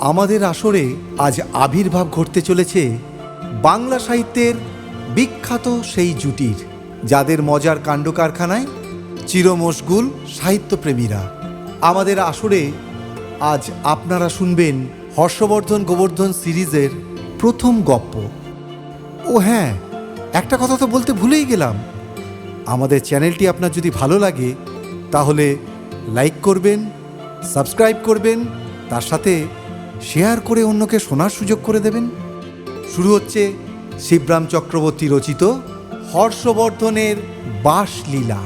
আমাদের আসরে আজ আবির্ভাব ঘটতে চলেছে বাংলা সাহিত্যের বিখ্যাত সেই জুটির, যাদের মজার কাণ্ড কারখানায় চিরমশগুল সাহিত্যপ্রেমীরা। আমাদের আসরে আজ আপনারা শুনবেন হর্ষবর্ধন গোবর্ধন সিরিজের প্রথম গপ্প। ও হ্যাঁ, একটা কথা তো বলতে ভুলেই গেলাম, আমাদের চ্যানেলটি আপনার যদি ভালো লাগে তাহলে লাইক করবেন, সাবস্ক্রাইব করবেন, তার সাথে শেয়ার করে অন্যকে শোনার সুযোগ করে দেবেন। শুরু হচ্ছে শিবরাম চক্রবর্তী রচিত হর্ষবর্ধনের বাসলীলা।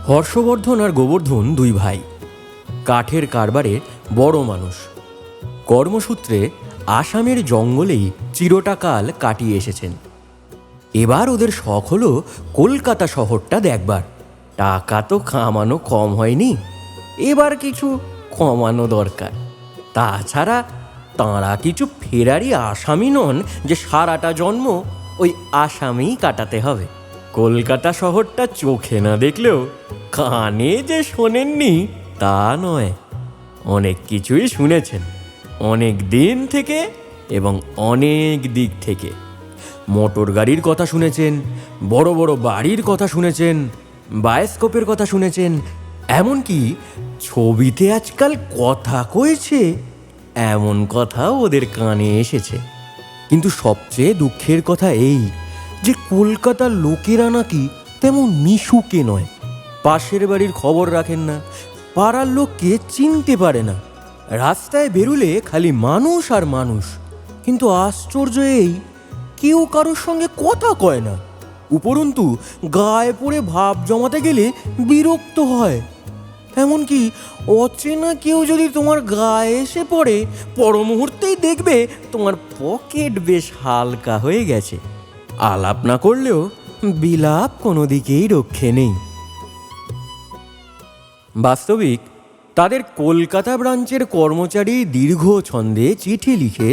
হর্ষবর্ধন আর গোবর্ধন দুই ভাই, কাঠের কারবারে বড় মানুষ। কর্মসূত্রে আসামের জঙ্গলেই চিরটা কাল কাটিয়ে এসেছেন। এবার ওদের শখ হলো কলকাতা শহরটা দেখবার। টাকা তো কামানো কম হয়নি, এবার কিছু কমানো দরকার। তাছাড়া তাঁরা কিছু ফেরারি আসামি নন যে সারাটা জন্ম ওই আসামেই কাটাতে হবে। কলকাতা শহরটা চোখে না দেখলেও কানে যে শোনেননি তা নয়, অনেক কিছুই শুনেছেন, অনেক দিন থেকে এবং অনেক দিক থেকে। মোটর গাড়ির কথা শুনেছেন, বড় বড় বাড়ির কথা শুনেছেন, বায়োস্কোপের কথা শুনেছেন, এমনকি ছবিতে আজকাল কথা কয়েছে এমন কথাও ওদের কানে এসেছে। কিন্তু সবচেয়ে দুঃখের কথা এই যে কলকাতার লোকেরা নাকি তেমন মিশুকে নয়। পাশের বাড়ির খবর রাখেন না, পাড়ার লোককে চিনতে পারে না। রাস্তায় বেরুলে খালি মানুষ আর মানুষ, কিন্তু আশ্চর্য এই কেউ কারোর সঙ্গে কথা কয় না। উপরন্তু গায়ে পড়ে ভাব জমাতে গেলে বিরক্ত হয়। এমনকি অচেনা কেউ যদি তোমার গায়ে এসে পড়ে, পর মুহূর্তেই দেখবে তোমার পকেট বেশ হালকা হয়ে গেছে। আলাপ না করলেও বিলাপ কোনো দিকেই রক্ষে নেই। বাস্তবিক তাদের কলকাতা ব্রাঞ্চের কর্মচারী দীর্ঘ ছন্দে চিঠি লিখে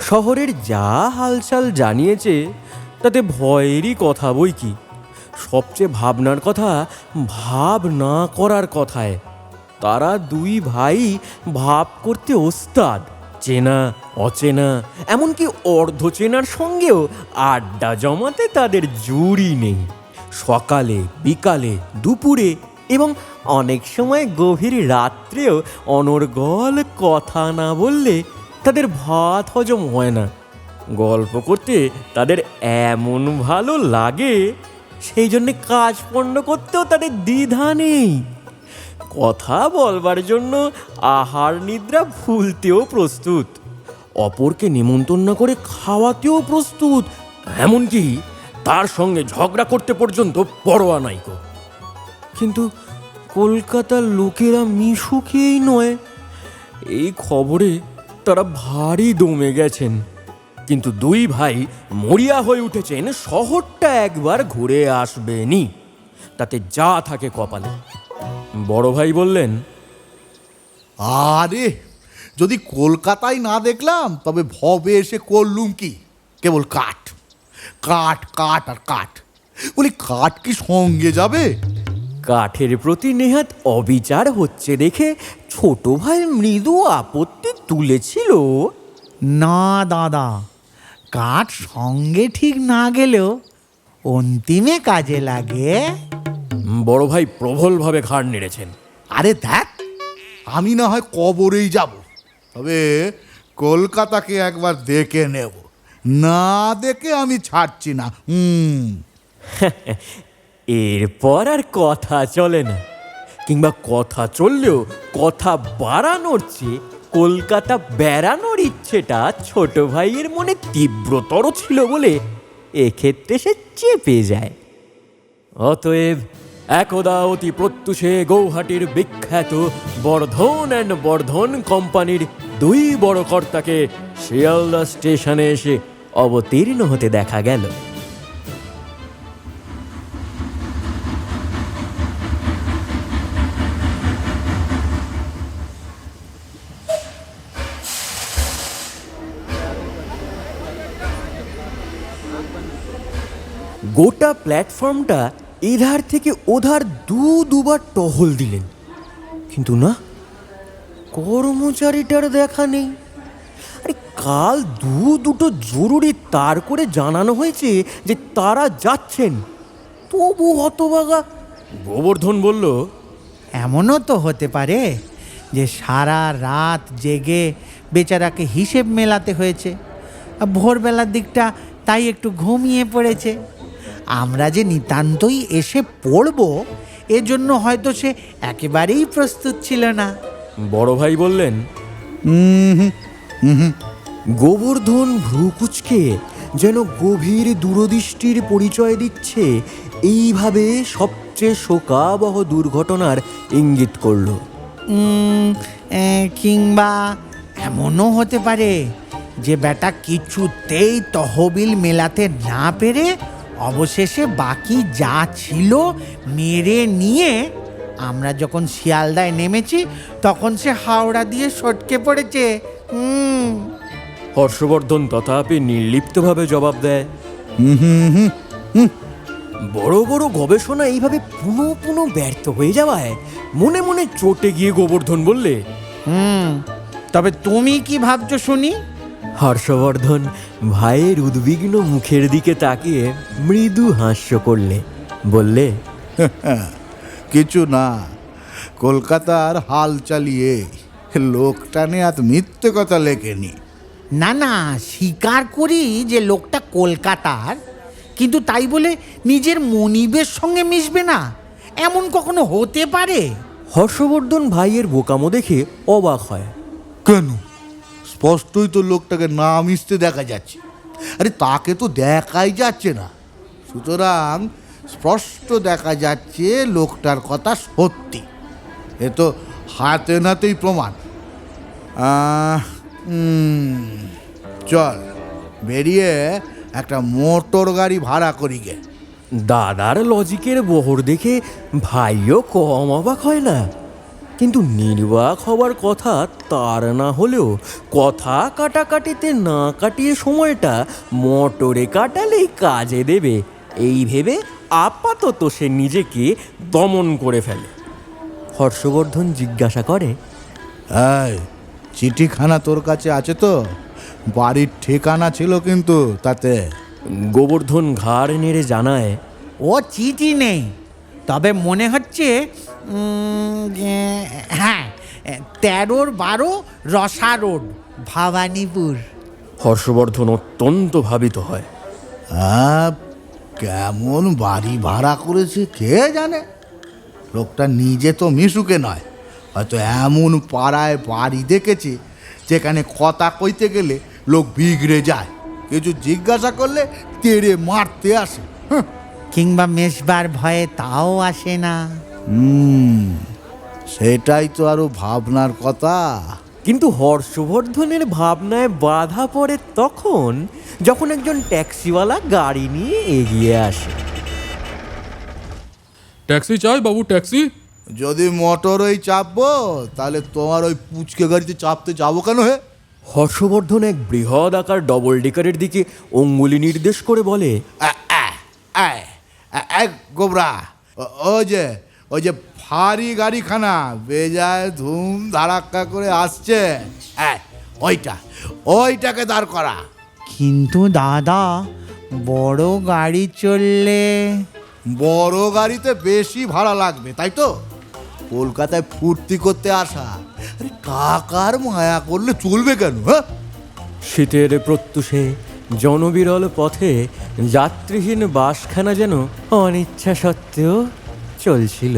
শহরের যা হালচাল জানিয়েছে তাতে ভয়েরই কথা বই কি। সবচেয়ে ভাবনার কথা ভাব না করার কথায়। তারা দুই ভাই ভাব করতে ওস্তাদ। চেনা অচেনা এমনকি অর্ধ চেনার সঙ্গেও আড্ডা জমাতে তাদের জুড়ি নেই। সকালে, বিকালে, দুপুরে এবং অনেক সময় গভীর রাত্রেও অনর্গল কথা না বললে তাদের ভাত হজম হয় না। গল্প করতে তাদের এমন ভালো লাগে, সেই জন্যে কাজ পণ্ড করতেও তাদের দ্বিধা নেই। কথা বলবার জন্য আহার নিদ্রা ভুলতেও প্রস্তুত, অপরকে নিমন্ত্রণ না করে খাওয়াতেও প্রস্তুত, এমনকি তার সঙ্গে ঝগড়া করতে পর্যন্ত পরোয়া নাই গো। কিন্তু কলকাতার লোকেরা মিশুকেই নয়, এই খবরে তারা ভারী দমে গেছেন। কিন্তু দুই ভাই মরিয়া হয়ে উঠেছেন শহরটা একবার ঘুরে আসবেনি, তাতে যা থাকে কপালে। বড় ভাই বললেন, আরে যদি কলকাতায় না দেখলাম তবে ভবে এসে করলুম কি? কেবল কাঠ কাঠ কাঠ আর কাঠ। বলি কাঠ কি সঙ্গে যাবে? কাঠের প্রতি নেহাত অবিচার হচ্ছে দেখে ছোট ভাই মৃদু আপত্তি তুলেছিল। না দাদা, কাঠ সঙ্গে ঠিক না গেলেও অন্তিমে কাজে লাগে। বড় ভাই প্রবলভাবে ঘাড় নেড়েছেন। আরে দেখ, আমি না হয় কবরেই যাব, তবে কলকাতাকে একবার দেখে নেব। না দেখে আমি ছাড়ছি না। এরপর আর কথা চলে না, কিংবা কথা চললেও কথা বাড়ানোর চেয়ে কলকাতা বেড়ানোর ইচ্ছেটা ছোট ভাইয়ের মনে তীব্রতর ছিল বলে এক্ষেত্রে সে চেপে যায়। অতএব একদা অতি প্রত্যুষে গৌহাটির বিখ্যাত বর্ধন অ্যান্ড বর্ধন কোম্পানির দুই বড় কর্তাকে শিয়ালদা স্টেশনে এসে অবতীর্ণ হতে দেখা গেল। গোটা প্ল্যাটফর্মটা এধার থেকে ওধার দুবার টহল দিলেন, কিন্তু না, কর্মচারীটার দেখা নেই। আরে কাল দুটো জরুরি তার করে জানানো হয়েছে যে তারা যাচ্ছেন, তবু হতবাগা। গোবর্ধন বলল, এমনও তো হতে পারে যে সারা রাত জেগে বেচারাকে হিসেব মেলাতে হয়েছে, আর ভোরবেলার দিকটা তাই একটু ঘুমিয়ে পড়েছে। আমরা যে নিতান্তই এসে পড়ব এজন্য হয়তো সে একেবারেই প্রস্তুত ছিল না। বড় ভাই বললেন। গোবর্ধন ভ্রুকুচকে যেন গভীর দূরদৃষ্টির পরিচয় দিচ্ছে, এইভাবে সবচেয়ে শোকাবহ দুর্ঘটনার ইঙ্গিত করল। কিংবা এমনও হতে পারে যে বেটা কিছুতেই তহবিল মেলাতে না পেরে অবশেষে বাকি যা ছিল মেরে নিয়ে আমরা যখন শিয়ালদায় নেমেছি তখন সে হাওড়া দিয়ে সটকে পড়েছে। হর্ষবর্ধন তথাপি নির্লিপ্তভাবে জবাব দেয়, বড় বড় গবেষণা এইভাবে পুনঃ ব্যর্থ হয়ে যাওয়ায় মনে মনে চটে গিয়ে গোবর্ধন বললে, তবে তুমি কি ভাবছো শুনি? হর্ষবর্ধন ভাইয়ের উদ্বিগ্ন মুখের দিকে তাকিয়ে মৃদু হাস্য করলে, বললে, কিছু না, কলকাতার হাল চালিয়ে লোকটা নিয়ে আর মিথ্যে কথা লেখেনি। না না, স্বীকার করি যে লোকটা কলকাতার, কিন্তু তাই বলে নিজের মনিবের সঙ্গে মিশবে না, এমন কখনো হতে পারে? হর্ষবর্ধন ভাইয়ের বোকামো দেখে অবাক হয়। কেন? স্পষ্টই তো লোকটাকে না মিশতে দেখা যাচ্ছে। আরে তাকে তো দেখাই যাচ্ছে না, সুতরাং স্পষ্ট দেখা যাচ্ছে লোকটার কথা সত্যি। এ তো হাতে নাতেই প্রমাণ। চল বেরিয়ে একটা মোটর গাড়ি ভাড়া করি গে। দাদার লজিকের বহর দেখে ভাইও কম অবাক হয় না, কিন্তু নির্বাক হবার কথা তার না হলেও কথা কাটাকাটিতে না কাটিয়ে সময়টা মোটরে কাটালেই কাজে দেবে, এই ভেবে আপাতত সে নিজেকে দমন করে ফেলে। হর্ষবর্ধন জিজ্ঞাসা করে, এই চিঠিখানা তোর কাছে আছে তো? বাড়ির ঠিকানা ছিল কিন্তু তাতে। গোবর্ধন ঘাড় নেড়ে জানায়, ও চিঠি নেই, তবে মনে হচ্ছে হ্যাঁ, 13-12 রসা রোড, ভবানীপুর। হর্ষবর্ধন অত্যন্ত ভাবিত হয়। কেমন বাড়ি ভাড়া করেছে কে জানে। লোকটা নিজে তো মিশুকে নয়, হয়তো এমন পাড়ায় বাড়ি দেখেছে যেখানে কথা কইতে গেলে লোক বিগড়ে যায়, কিছু জিজ্ঞাসা করলে তেড়ে মারতে আসে। কিংবা মেশবার ভয়ে তাও আসে না। সেটাই তো আরো ভাবনার কথা। কিন্তু হর্ষবর্ধনের ভাবনায় বাধা পড়ে তখন, যখন একজন ট্যাক্সিওয়ালা গাড়ি নিয়ে এগিয়ে আসে। ট্যাক্সি চাই বাবু, ট্যাক্সি? যদি মোটরই চাপবো তাহলে তোমার ওই পুচকে গাড়িতে চাপতে যাবো কেন? হে, হর্ষবর্ধন এক বৃহৎ আকার ডবল ডেকারের দিকে অঙ্গুলি নির্দেশ করে বলে, গোবরা, ওই যে ভারী গাড়িখানা বেজায় ধুম ধারাক্কা করে আসছে, ওইটাকে দাঁড় করা। কিন্তু দাদা, বড় গাড়ি চললে? বড় গাড়িতে বেশি ভাড়া লাগবে, তাই তো? কলকাতায় ফুর্তি করতে আসা, আরে কাকার মায়া করলে চলবে কেন? হ্যাঁ, শীতের প্রত্যুষে জনবিরল পথে যাত্রীহীন বাসখানা যেন অনিচ্ছা সত্ত্বেও চলছিল।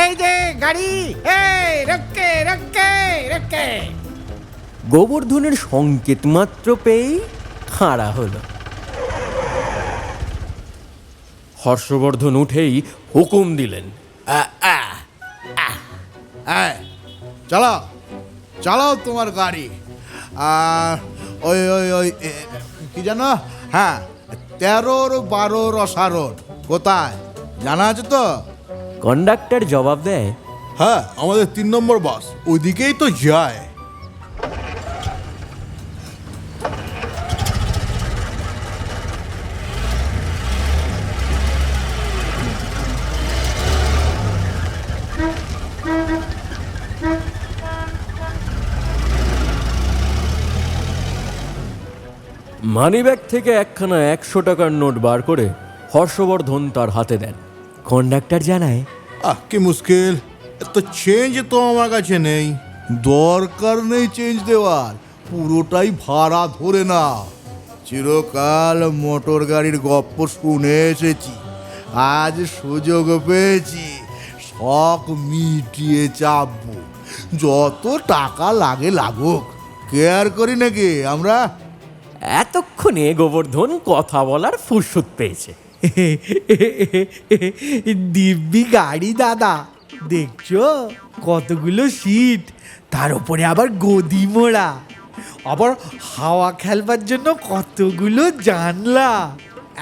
এই যে গাড়ি, এই রক্কে রক্কে রক্কে। গোবর্ধনের সংকেত মাত্র পেয়েই খাড়া হলো। হর্ষবর্ধন উঠেই হুকুম দিলেন, চালাও চালাও তোমার গাড়ি। ওই ওই ওই কি জানো, হ্যাঁ, 13-12 রসা রোড কোথায় জানা আছে তো? কন্ডাক্টর জবাব দেয়, হ্যাঁ, আমাদের 3 নম্বর বাস ওইদিকেই তো যায়। মানিব্যাগ থেকে একখানা 100 টাকার নোট বার করে হর্ষবর্ধন তার হাতে দেন। কন্ডাক্টর জানায়, কি মুশকিল, তো চেঞ্জ তো আমার কাছে নেই। দরকার নেই চেঞ্জ দেওয়ার, পুরোটাই ভাড়া ধরে না। চিরকাল মোটর গাড়ির গপ্প শুনে এসেছি, আজ সুযোগ পেয়েছি, শখ মিটিয়ে চাপবো। যত টাকা লাগে লাগুক, কেয়ার করি নাকি আমরা। এতক্ষণে গোবর্ধন কথা বলার ফুরসত পেয়েছে। দিব্যি গাড়ি দাদা, দেখছো কতগুলো সিট, তার উপরে আবার গদি মোড়া, আবার হাওয়া খেলবার জন্য কতগুলো জানলা,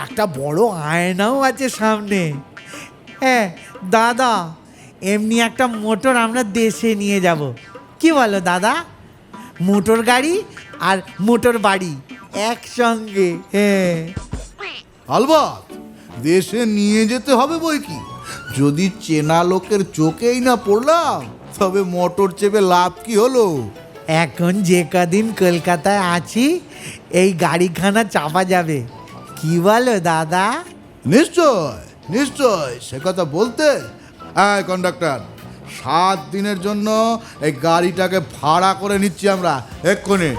একটা বড় আয়নাও আছে সামনে। হ্যাঁ দাদা, এমনি একটা মোটর আমরা দেশে নিয়ে যাব, কি বলো দাদা? মোটর গাড়ি আর মোটর বাড়ি একসঙ্গে। হ্যাঁ আলবাত দেশে নিয়ে যেতে হবে বই কি। যদি চেনা লোকের চোখেই না পড়লাম, তবে মোটর চেপে লাভ কি হলো? এখন যে কদিন কলকাতায় আছি, এই গাড়িখানা চাপা যাবে, কি বলো দাদা? নিশ্চয় নিশ্চয়, সে কথা বলতে। হ্যাঁ কন্ডাক্টর, 7 দিনের জন্য এই গাড়িটাকে ভাড়া করে নিচ্ছি আমরা এক্ষুনি।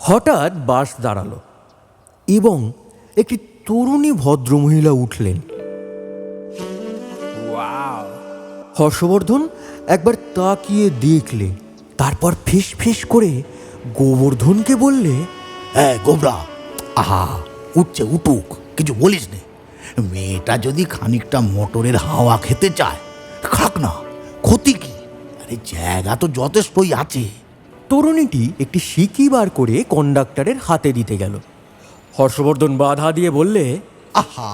হঠাৎ বাস দাঁড়ালো এবং একটি তরুণী ভদ্রমহিলা উঠলেন। হর্ষবর্ধন একবার তাকিয়ে দেখলে, তারপর ফিস ফিস করে গোবর্ধনকে বললে, হ্যাঁ গোবরা, আহা উঠছে উঠুক, কিছু বলিস নে। মেয়েটা যদি খানিকটা মোটরের হাওয়া খেতে চায়, খাক না, ক্ষতি কি? আরে জায়গা তো যথেষ্টই আছে। তরুণীটি একটি সিকি বার করে কন্ডাক্টরের হাতে দিতে গেল। হর্ষবর্ধন বাধা দিয়ে বললে, আহা,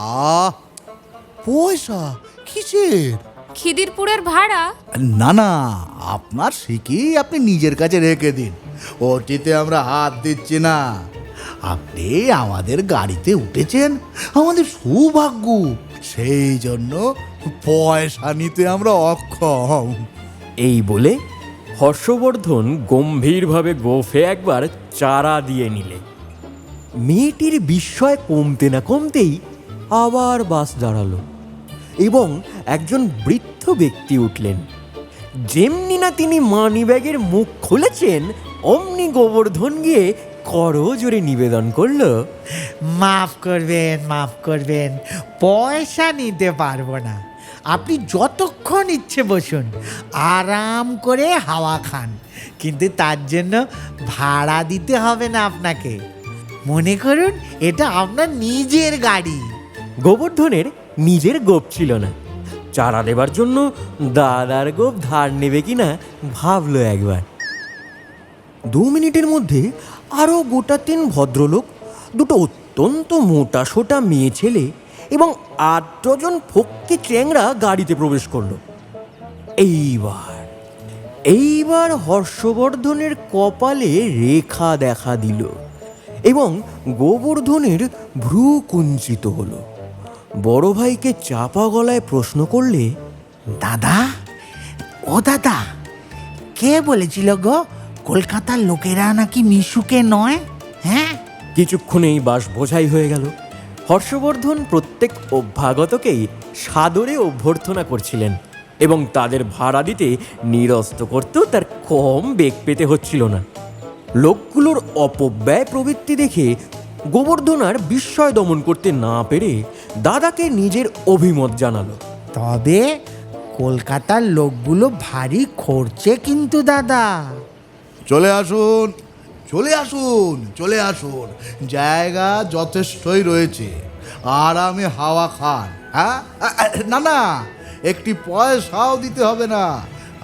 পয়সা কিসের? খিদিরপুরের ভাড়া। না না, আপনার শিখি আপনি নিজের কাছে রেখে দিন, ওটিতে আমরা হাত দিচ্ছি না। আপনি আমাদের গাড়িতে উঠেছেন, আমাদের সৌভাগ্য, সেই জন্য পয়সা নিতে আমরা অক্ষম। এই বলে হর্ষবর্ধন গম্ভীরভাবে গোফে একবার চারা দিয়ে নিলে। মেয়েটির বিস্ময় কমতে না কমতেই আবার বাস দাঁড়ালো এবং একজন বৃদ্ধ ব্যক্তি উঠলেন। যেমনি না তিনি মানিব্যাগের মুখ খুলেছেন, অমনি গোবর্ধন গিয়ে করজোরে নিবেদন করলো, মাফ করবেন, মাফ করবেন, পয়সা নিতে পারবো না। আপনি যতক্ষণ ইচ্ছে বসুন, আরাম করে হাওয়া খান, কিন্তু তার জন্য ভাড়া দিতে হবে না আপনাকে। মনে করুন এটা আপনার নিজের গাড়ি। গোবর্ধনের নিজের গোপ ছিল না, চারা দেবার জন্য দাদার গোপ ধার নেবে কিনা ভাবলো একবার। 2 মিনিটের মধ্যে আরও গোটা 3 ভদ্রলোক, 2টো অত্যন্ত মোটা সোটা মেয়ে ছেলে এবং 8 ডজন ফক্কি চ্যাংড়া গাড়িতে প্রবেশ করলো। এইবার হর্ষবর্ধনের কপালে রেখা দেখা দিল এবং গোবর্ধনের ভ্রু কুঞ্চিত হলো। বড় ভাইকে চাপা গলায় প্রশ্ন করলে, দাদা, ও দাদা, কে বলেছিল গো কলকাতার লোকেরা নাকি মিশুকে নয়? হ্যাঁ, কিছুক্ষণেই বাস বোঝাই হয়ে গেল। হর্ষবর্ধন প্রত্যেক অভ্যাগতকেই সাদরে অভ্যর্থনা করছিলেন এবং তাদের ভাড়া দিতে নিরস্ত করতেও তার কম বেগ পেতে হচ্ছিল না। লোকগুলোর অপব্যয় প্রবৃত্তি দেখে গোবর্ধন আর বিস্ময় দমন করতে না পেরে দাদাকে নিজের অভিমত জানালো। তবে কলকাতার লোকগুলো ভারী খরচে কিন্তু দাদা। চলে আসুন, চলে আসুন, চলে আসুন, জায়গা যথেষ্টই রয়েছে, আরামে হাওয়া খান। হ্যাঁ, না না, একটি পয়সাও দিতে হবে না।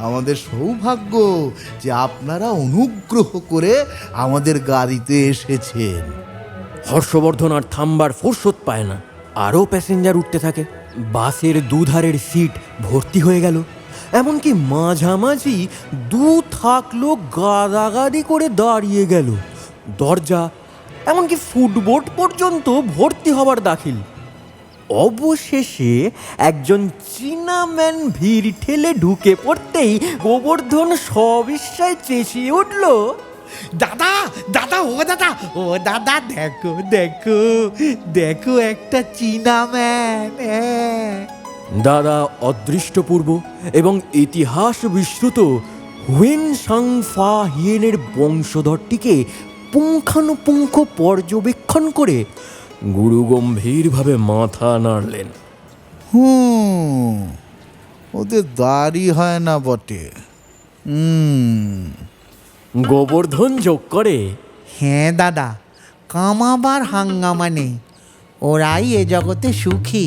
আমাদের সৌভাগ্য যে আপনারা অনুগ্রহ করে আমাদের গাড়িতে এসেছেন। হর্ষবর্ধন আর থামবার ফুরসত পায় না, আরও প্যাসেঞ্জার উঠতে থাকে। বাসের দুধারের সিট ভর্তি হয়ে গেল, এমনকি মাঝামাঝি 2 থাক লোক গাদাগাদি করে দাঁড়িয়ে গেল। দরজা এমনকি ফুটবোর্ড পর্যন্ত ভর্তি হবার দাখিল। অবশেষে একজন চীনা ম্যান ভিড় ঠেলে ঢুকে পড়তেই গোবর্ধন সবিস্ময়ে চেঁচিয়ে উঠল, দাদা দাদা ও দাদা, ও দাদা দেখো দেখো দেখো একটা চীনা ম্যান। দাদা অদৃষ্টপূর্ব এবং ইতিহাস বিশ্রুত হুয়েন সাং ফা হিয়েনের বংশধরটিকে পুঙ্খানুপুঙ্খ পর্যবেক্ষণ করে গুরু গম্ভীরভাবে মাথা নাড়লেন। ওদের দাড়ি হয় না বটে। গোবর্ধন যোগ করে, হ্যাঁ দাদা, কামাবার হাঙ্গামা নেই, ওরাই এ জগতে সুখী।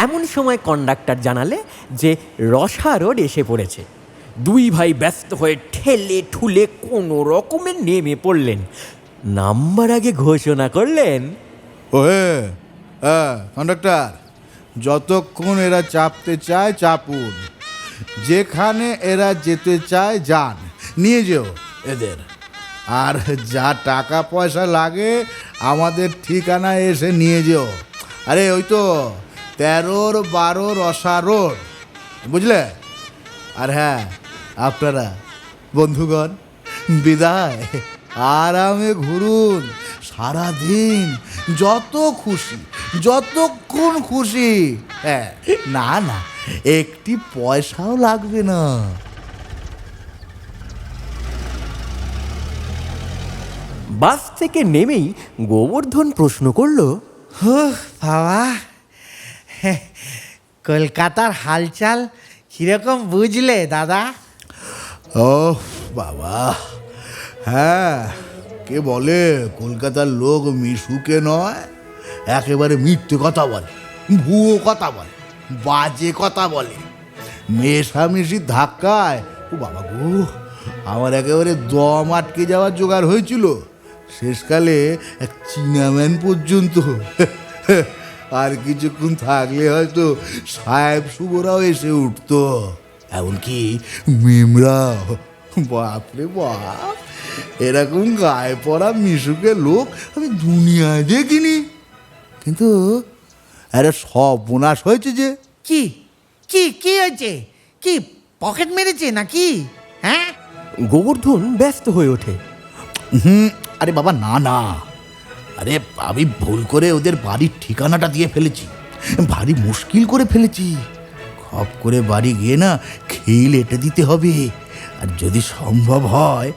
এমন সময় কন্ডাক্টর জানালে যে রসা রোড এসে পড়েছে। দুই ভাই ব্যস্ত হয়ে ঠেলে ঠুলে কোনো রকমে নেমে পড়লেন। নাম্বার আগে ঘোষণা করলেন, কন্ডাক্টর, যতক্ষণ এরা চাপতে চায় চাপুন, যেখানে এরা যেতে চায় যান, নিয়ে যেও এদের। আর যা টাকা পয়সা লাগে আমাদের ঠিকানায় এসে নিয়ে যেও। আরে ওই তো 13-12 রসা রোড, বুঝলে? আর হ্যাঁ, আপনারা বন্ধুগণ বিদায়, আরামে ঘুরুন সারাদিন, যত খুশি, যতক্ষণ খুশি। হ্যাঁ, না না, একটি পয়সাও লাগবে না। বাস থেকে নেমেই গোবর্ধন প্রশ্ন করল, বাবা, কলকাতার হালচাল কিরকম বুঝলে দাদা? ও বাবা, হ্যাঁ, কে বলে কলকাতার লোক মিশুকে নয়, একেবারে মিথ্যে কথা বলে, ভুয়ো কথা বলে, বাজে কথা বলে, মেশামেশির ধাক্কায় ও বাবা গো, আমার একেবারে দম আটকে যাওয়ার জোগাড় হয়েছিল। শেষকালে এক চীনাম্যান পর্যন্ত। আর কিছুক্ষণ থাকলে হয়তো সাহেব শুভরাও এসে উঠতো, এমনকি মিমরাও। বাপরে বাপ, এরকম গায়ে পড়া মিশুকে লোক আমি দুনিয়ায় দেখিনি। কিন্তু আরে সর্বনাশ হয়েছে যে। কি কি কি হয়েছে? কি পকেট মেরেছে নাকি? হ্যাঁ, গোবর্ধন ব্যস্ত হয়ে ওঠে। আরে বাবা না না, আরে আমি ভুল করে ওদের বাড়ির ঠিকানাটা দিয়ে ফেলেছি, ভারী মুশকিল করে ফেলেছি। খপ করে বাড়ি গিয়ে না খেল এঁটে দিতে হবে। আর যদি সম্ভব হয়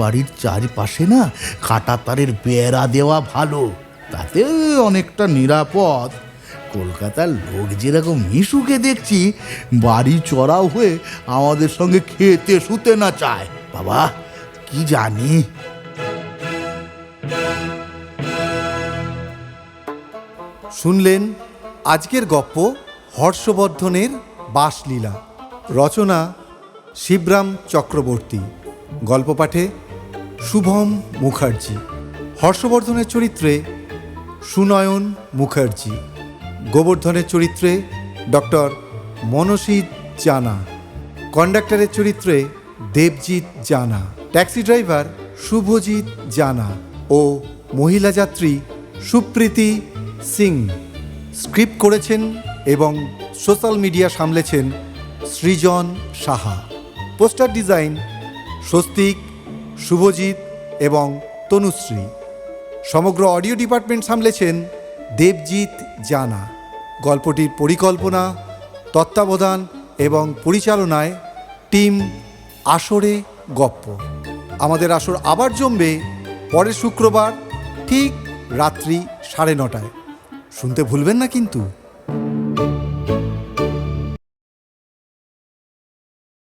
বাড়ির চারপাশে না কাঁটা তারের বেড়া দেওয়া ভালো, তাতে অনেকটা নিরাপদ। কলকাতার লোক যেরকম মিশুকে দেখছি বাড়ি চড়াও হয়ে আমাদের সঙ্গে খেতে শুতে না চায়। বাবা কি জানি। শুনলেন আজকের গপ্প হর্ষবর্ধনের বাসলীলা। রচনা শিবরাম চক্রবর্তী, গল্প পাঠে শুভম মুখার্জি। হর্ষবর্ধনের চরিত্রে সুনয়ন মুখার্জি, গোবর্ধনের চরিত্রে ডক্টর মনসিদ জানা, কন্ডাক্টরের চরিত্রে দেবজিৎ জানা, ট্যাক্সি ড্রাইভার শুভজিৎ জানা ও মহিলা যাত্রী সুপ্রীতি সিং। স্ক্রিপ্ট করেছেন এবং সোশ্যাল মিডিয়া সামলেছেন সৃজন সাহা। পোস্টার ডিজাইন স্বস্তিক, শুভজিৎ এবং তনুশ্রী। সমগ্র অডিও ডিপার্টমেন্ট সামলেছেন দেবজিৎ জানা। গল্পটির পরিকল্পনা, তত্ত্বাবধান এবং পরিচালনায় টিম আসরে গপ্প। আমাদের আসর আবার জমবে পরের শুক্রবার ঠিক রাত্রি 9:30। শুনতে ভুলবেন না কিন্তু।